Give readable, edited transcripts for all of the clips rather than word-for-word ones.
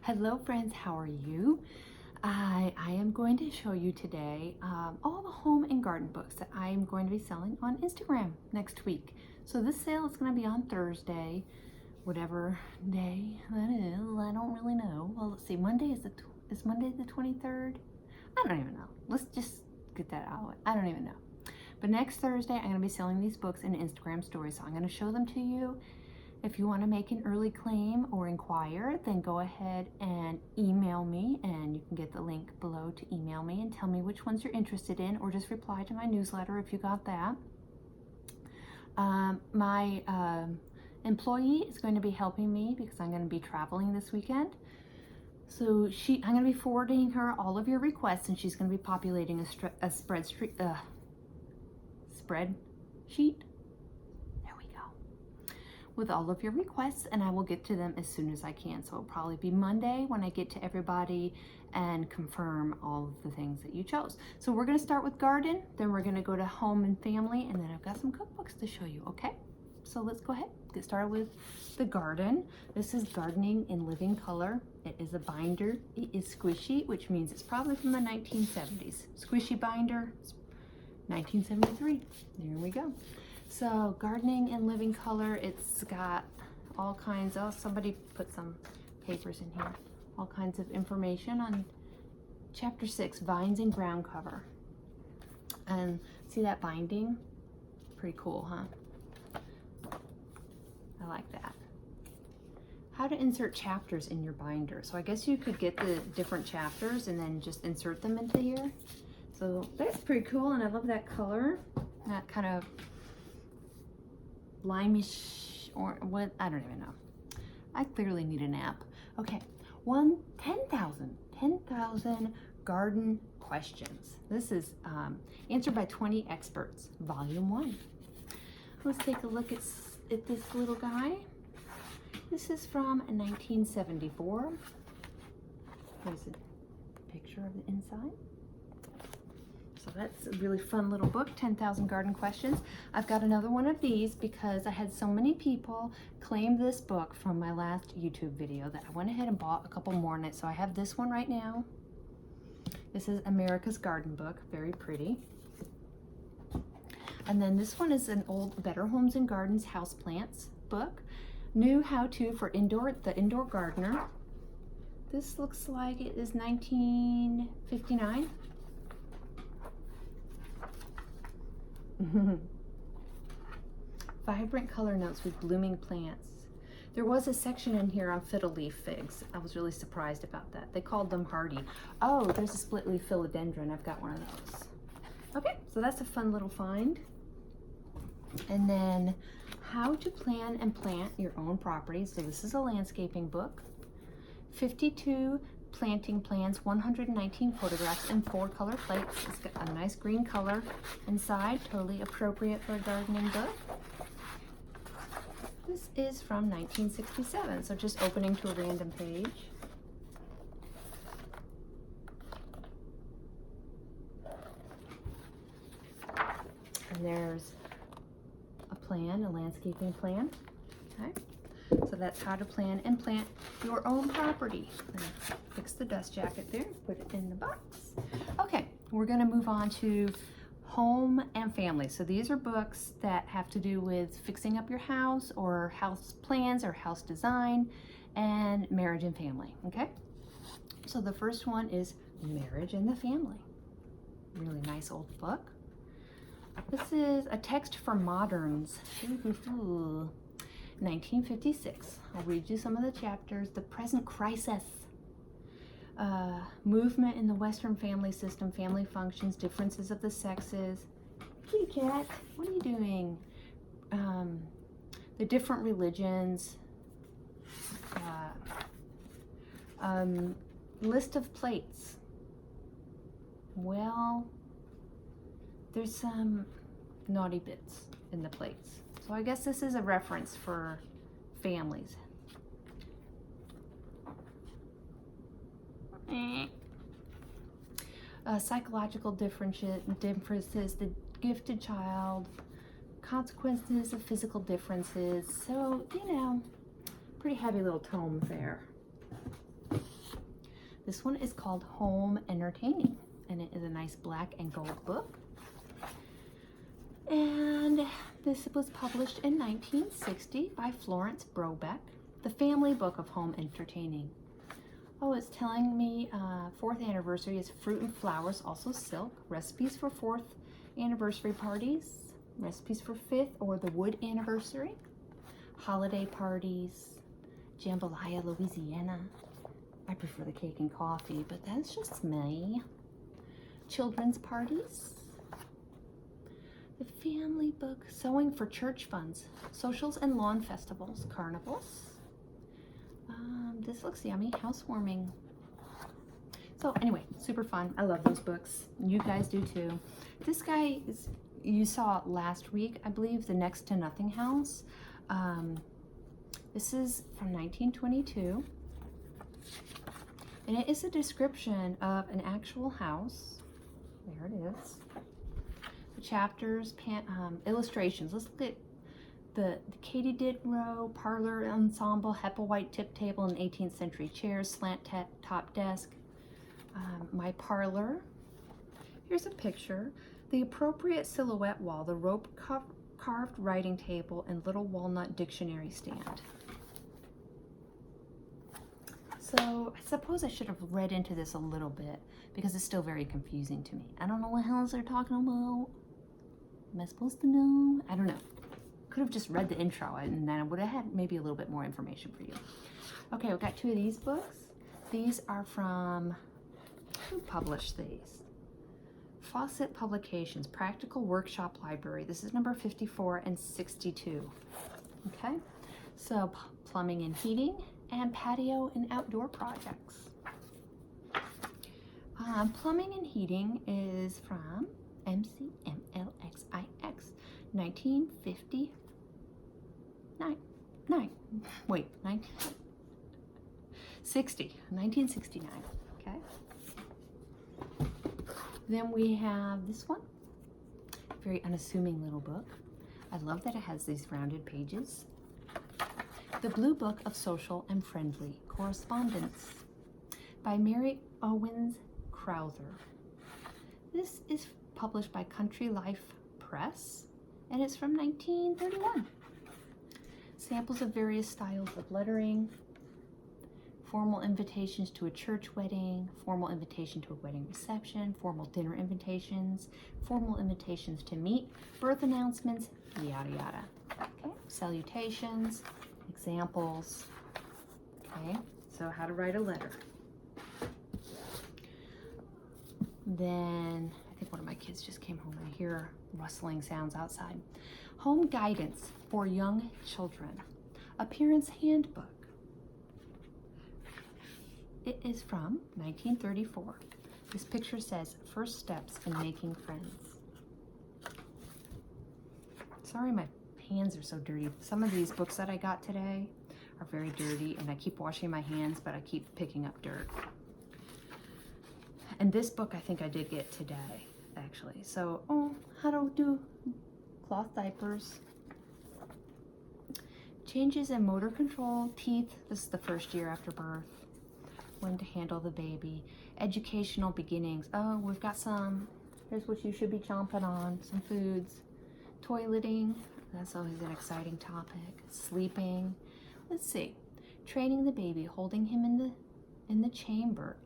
Hello friends, how are you? I am going to show you today all the home and garden books that I am going to be selling on Instagram next week. So this sale is going to be on Thursday, whatever day that is. I don't really know. Well, let's see. Monday is Monday the 23rd? I don't even know. Let's just get that out. I don't even know. But next Thursday, I'm going to be selling these books in Instagram stories. So I'm going to show them to you. If you want to make an early claim or inquire, then go ahead and email me, and you can get the link below to email me and tell me which ones you're interested in, or just reply to my newsletter if you got that. My employee is going to be helping me because I'm going to be traveling this weekend. So I'm going to be forwarding her all of your requests, and she's going to be populating a spreadsheet. With all of your requests, and I will get to them as soon as I can. So it'll probably be Monday when I get to everybody and confirm all of the things that you chose. So we're going to start with garden, then we're going to go to home and family, and then I've got some cookbooks to show you. Okay, so let's go ahead, get started with the garden. This is Gardening in Living Color. It is a binder. It is squishy, which means it's probably from the 1970s. Squishy binder, 1973. There we go. So Gardening in Living Color, it's got all kinds of, somebody put some papers in here, all kinds of information on chapter 6, Vines and Ground Cover. And see that binding? Pretty cool, huh? I like that. How to insert chapters in your binder. So I guess you could get the different chapters and then just insert them into here. So that's pretty cool, and I love that color, that kind of limeish, or what, I don't even know. I clearly need a nap. Okay, 10,000 garden questions. This is answered by 20 experts, volume 1. Let's take a look at this little guy. This is from 1974. There's a picture of the inside. So that's a really fun little book, 10,000 Garden Questions. I've got another one of these because I had so many people claim this book from my last YouTube video that I went ahead and bought a couple more in it. So I have this one right now. This is America's Garden Book, very pretty. And then this one is an old Better Homes and Gardens Houseplants book. New How-To for the Indoor Gardener. This looks like it is 1959. Vibrant color notes with blooming plants. There was a section in here on fiddle leaf figs. I was really surprised about that. They called them hardy. Oh, there's a split leaf philodendron. I've got one of those. Okay, so that's a fun little find. And then how to plan and plant your own property. So this is a landscaping book. 52 planting plans, 119 photographs, and 4 color plates. It's got a nice green color inside, totally appropriate for a gardening book. This is from 1967, so just opening to a random page. And there's a plan, a landscaping plan. Okay. So that's how to plan and plant your own property. Fix the dust jacket there, put it in the box. Okay, we're gonna move on to home and family. So these are books that have to do with fixing up your house, or house plans, or house design, and marriage and family, okay? So the first one is Marriage and the Family. Really nice old book. This is a text for moderns. 1956. I'll read you some of the chapters. The Present Crisis. Movement in the Western family system, family functions, differences of the sexes. Kitty cat, what are you doing? The different religions. List of plates. Well, there's some naughty bits in the plates. So I guess this is a reference for families. Psychological differences, the gifted child, consequences of physical differences. So, you know, pretty heavy little tome there. This one is called Home Entertaining, and it is a nice black and gold book. And this was published in 1960 by Florence Brobeck, the family book of home entertaining. Oh, it's telling me 4th anniversary is fruit and flowers, also silk, recipes for 4th anniversary parties, recipes for 5th or the wood anniversary, holiday parties, jambalaya, Louisiana. I prefer the cake and coffee, but that's just me. Children's parties. The family book, sewing for church funds, socials and lawn festivals, carnivals. This looks yummy, housewarming. So anyway, super fun. I love those books. You guys do too. This guy is, you saw last week, I believe, The Next to Nothing House. This is from 1922. And it is a description of an actual house. There it is. The chapters, illustrations. Let's look at the katydid row, parlor ensemble, Hepplewhite tip table and 18th century chairs, slant top desk. My parlor. Here's a picture. The appropriate silhouette wall, the rope carved writing table, and little walnut dictionary stand. So I suppose I should have read into this a little bit because it's still very confusing to me. I don't know what else they're talking about. Am I supposed to know? I don't know. Could have just read the intro and then I would have had maybe a little bit more information for you. Okay, we've got 2 of these books. These are from, who published these? Fawcett Publications, Practical Workshop Library. This is number 54 and 62. Okay, so plumbing and heating and patio and outdoor projects. Plumbing and heating is from MCMLXIX, 1959. Wait, 1969, okay? Then we have this one, very unassuming little book. I love that it has these rounded pages. The Blue Book of Social and Friendly Correspondence by Mary Owens Crowther. This is published by Country Life Press, and it's from 1931. Samples of various styles of lettering, formal invitations to a church wedding, formal invitation to a wedding reception, formal dinner invitations, formal invitations to meet, birth announcements, yada yada. Okay, salutations, examples. Okay, so how to write a letter. Then I think one of my kids just came home. I hear rustling sounds outside. Home Guidance for Young Children. Appearance Handbook. It is from 1934. This picture says, First Steps in Making Friends. Sorry, my hands are so dirty. Some of these books that I got today are very dirty, and I keep washing my hands, but I keep picking up dirt. And this book I think I did get today, actually. So, how to do cloth diapers. Changes in motor control, teeth. This is the first year after birth. When to handle the baby. Educational beginnings. Oh, we've got some. Here's what you should be chomping on. Some foods. Toileting. That's always an exciting topic. Sleeping. Let's see. Training the baby. Holding him in the chamber.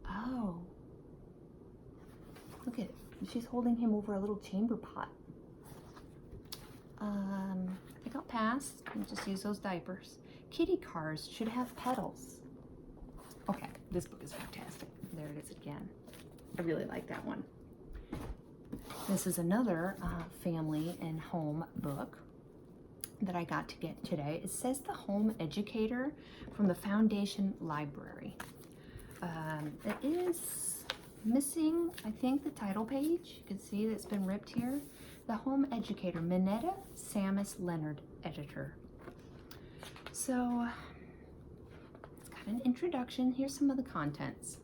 Oh. Look at it. She's holding him over a little chamber pot. I got past. I'll just use those diapers. Kitty cars should have pedals. Okay, this book is fantastic. There it is again. I really like that one. This is another family and home book that I got to get today. It says The Home Educator from the Foundation Library. It is missing, I think, the title page. You can see that it's been ripped here. The Home Educator, Minetta Samus Leonard, editor. So, it's got an introduction. Here's some of the contents.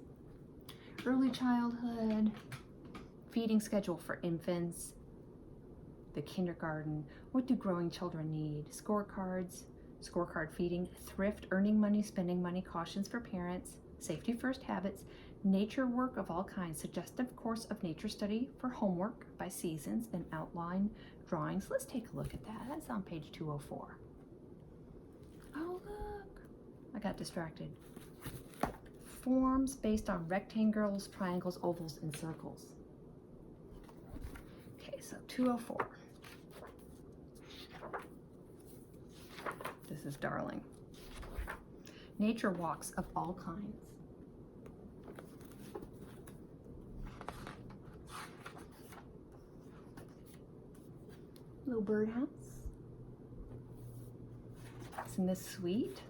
Early childhood, feeding schedule for infants, the kindergarten, what do growing children need, scorecards, scorecard feeding, thrift, earning money, spending money, cautions for parents, safety first habits, nature work of all kinds, suggestive course of nature study for homework by seasons, and outline drawings. Let's take a look at that. That's on page 204. Oh, look. I got distracted. Forms based on rectangles, triangles, ovals, and circles. Okay, so 204. This is darling. Nature walks of all kinds. Little birdhouse. Isn't this sweet?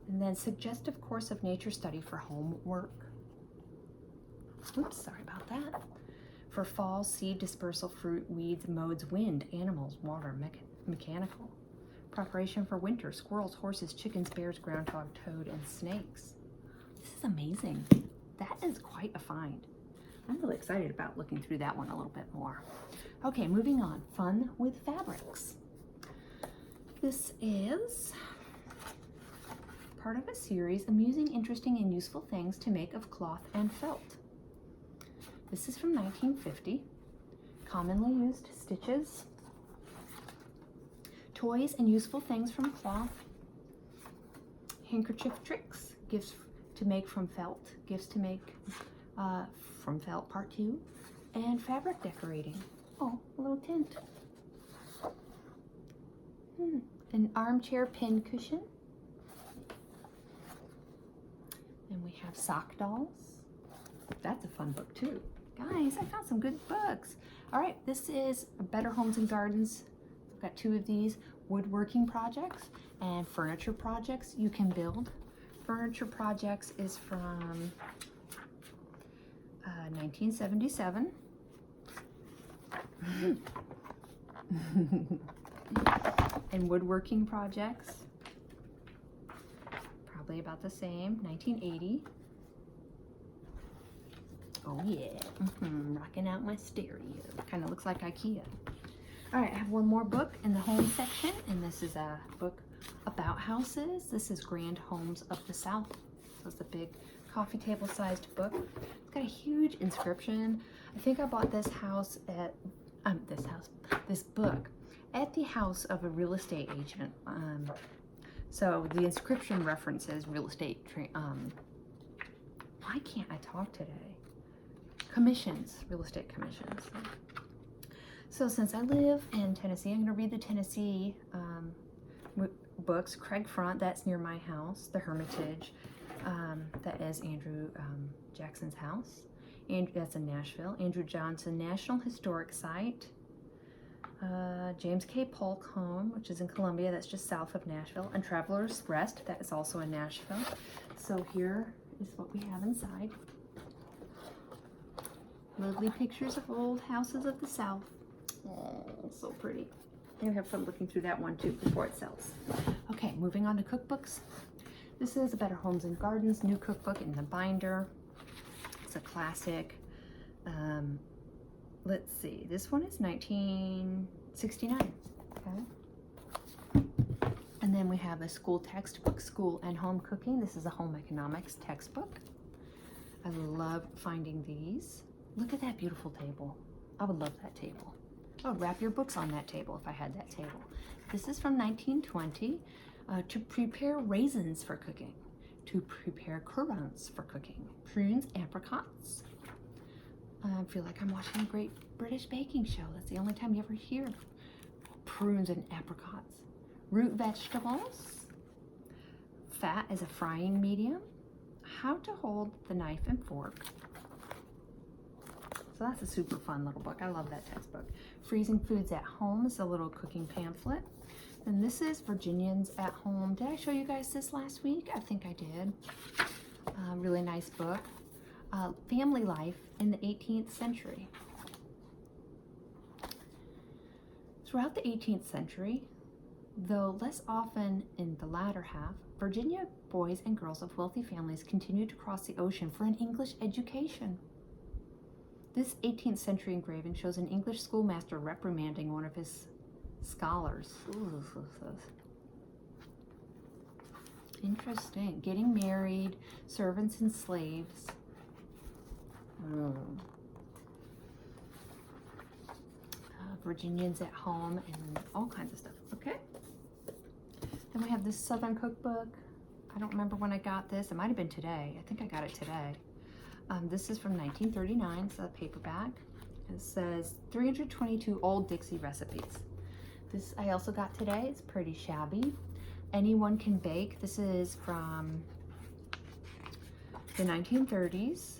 And then suggestive course of nature study for homework. Oops, sorry about that. For fall, seed dispersal, fruit, weeds, modes, wind, animals, water, mechanical. Preparation for winter, squirrels, horses, chickens, bears, groundhog, toad, and snakes. This is amazing. That is quite a find. I'm really excited about looking through that one a little bit more. Okay, moving on. Fun with fabrics. This is part of a series, amusing, interesting, and useful things to make of cloth and felt. This is from 1950. Commonly used stitches, toys and useful things from cloth, handkerchief tricks, gifts to make from felt, gifts to make from felt part 2, and fabric decorating. Oh, a little tent. An armchair pin cushion. And we have sock dolls. That's a fun book too. Guys, I found some good books. All right, this is Better Homes and Gardens. I've got 2 of these, woodworking projects and furniture projects you can build. Furniture projects is from 1977. And woodworking projects, probably about the same, 1980. Oh yeah, rocking out my stereo. Kind of looks like IKEA. All right, I have one more book in the home section, and this is a book about houses. This is Grand Homes of the South. So it's a big coffee table sized book. It's got a huge inscription. I think I bought this house at, this book at the house of a real estate agent. So the inscription references real estate, why can't I talk today? Commissions, real estate commissions. So since I live in Tennessee, I'm going to read the Tennessee books. Craig Front, that's near my house. The Hermitage, that is Andrew Jackson's house. And that's in Nashville. Andrew Johnson National Historic Site. James K. Polk Home, which is in Columbia, that's just south of Nashville. And Traveler's Rest, that is also in Nashville. So here is what we have inside. Lovely pictures of old houses of the South. Oh, so pretty. Maybe have fun looking through that one too before it sells. Okay, moving on to cookbooks. This is a Better Homes and Gardens new cookbook in the binder. It's a classic. Let's see, this one is 1969. Okay. And then we have a school textbook, School and Home Cooking. This is a home economics textbook. I love finding these. Look at that beautiful table. I would love that table. I would wrap your books on that table if I had that table. This is from 1920. To prepare raisins for cooking. To prepare currants for cooking. Prunes, apricots. I feel like I'm watching a great British baking show. That's the only time you ever hear prunes and apricots. Root vegetables. Fat as a frying medium. How to hold the knife and fork. So that's a super fun little book. I love that textbook. Freezing Foods at Home is a little cooking pamphlet. And this is Virginians at Home. Did I show you guys this last week? I think I did. Really nice book. Family Life in the 18th Century. Throughout the 18th century, though less often in the latter half, Virginia boys and girls of wealthy families continued to cross the ocean for an English education. This 18th century engraving shows an English schoolmaster reprimanding one of his scholars. Interesting. Getting married, servants and slaves. Virginians at home, and all kinds of stuff. Okay. Then we have this Southern Cookbook. I don't remember when I got this. It might have been today. I think I got it today. This is from 1939. It's a paperback. It says 322 Old Dixie recipes. This I also got today. It's pretty shabby. Anyone Can Bake. This is from the 1930s.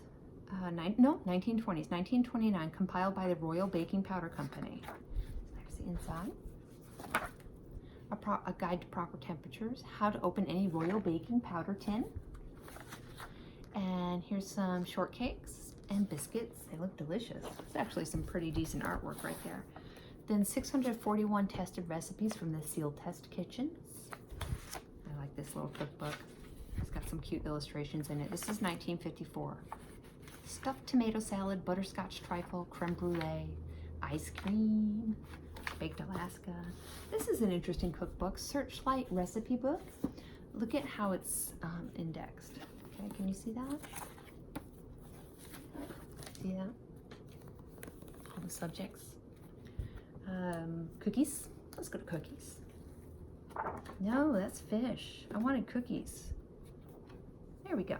1920s. 1929. Compiled by the Royal Baking Powder Company. There's the inside. A guide to proper temperatures. How to open any Royal Baking Powder tin. And here's some shortcakes and biscuits. They look delicious. It's actually some pretty decent artwork right there. Then 641 tested recipes from the Sealed Test Kitchens. I like this little cookbook. It's got some cute illustrations in it. This is 1954. Stuffed tomato salad, butterscotch trifle, creme brulee, ice cream, baked Alaska. This is an interesting cookbook. Searchlight recipe book. Look at how it's indexed. Okay, can you see that? See that? All the subjects. Cookies. Let's go to cookies. No, that's fish. I wanted cookies. There we go.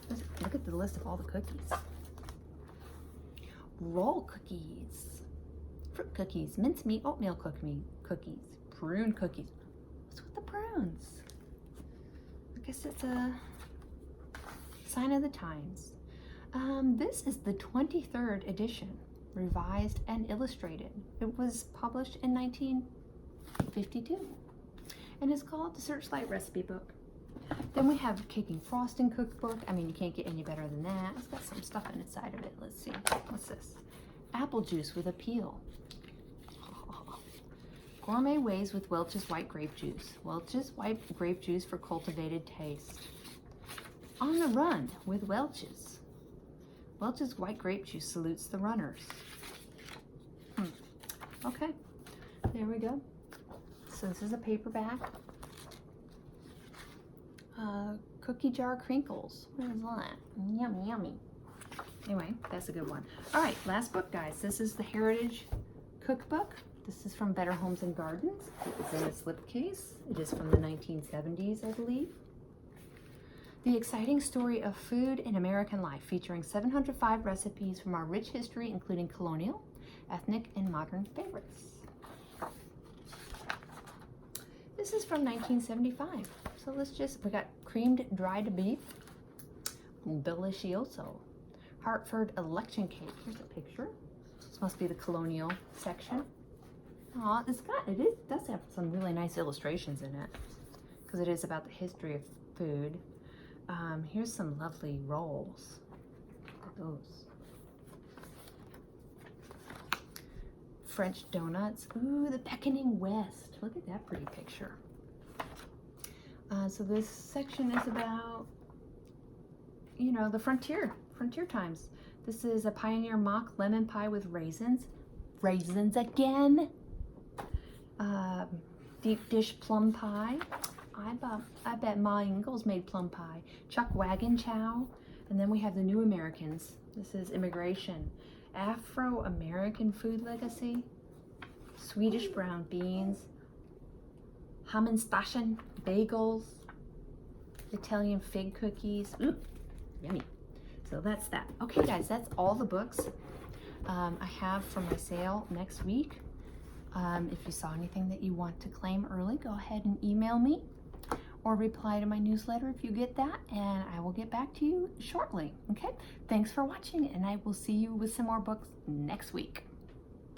Let's look at the list of all the cookies. Roll cookies. Fruit cookies. Mincemeat oatmeal cookies. Prune cookies. What's with the prunes? I guess it's a sign of the times. This is the 23rd edition, revised and illustrated. It was published in 1952, and it's called the Searchlight Recipe Book. Then we have Cake and Frosting Cookbook. I mean, you can't get any better than that. It's got some stuff inside of it. Let's see. What's this? Apple juice with a peel. Gourmet ways with Welch's white grape juice. Welch's white grape juice for cultivated taste. On the run with Welch's. Welch's white grape juice salutes the runners. Okay, there we go. So this is a paperback. Cookie jar crinkles. What is that? Yummy, yummy. Anyway, that's a good one. All right, last book, guys. This is the Heritage Cookbook. This is from Better Homes and Gardens. It is in a slipcase. It is from the 1970s, I believe. The exciting story of food in American life, featuring 705 recipes from our rich history, including colonial, ethnic, and modern favorites. This is from 1975. So we got creamed dried beef, delicioso. Hartford election cake. Here's a picture. This must be the colonial section. Aw, it does have some really nice illustrations in it, because it is about the history of food. Here's some lovely rolls. Look at those. French donuts. Ooh, the Beckoning West. Look at that pretty picture. So this section is about, you know, the frontier times. This is a Pioneer mock lemon pie with raisins. Raisins again. Deep dish plum pie. I bet Ma Ingalls made plum pie. Chuck Wagon Chow. And then we have the New Americans. This is immigration. Afro-American food legacy. Swedish brown beans. Hammenstaschen bagels. Italian fig cookies. Ooh, yummy. So that's that. Okay, guys, that's all the books I have for my sale next week. If you saw anything that you want to claim early, go ahead and email me or reply to my newsletter if you get that, and I will get back to you shortly. Okay, thanks for watching, and I will see you with some more books next week.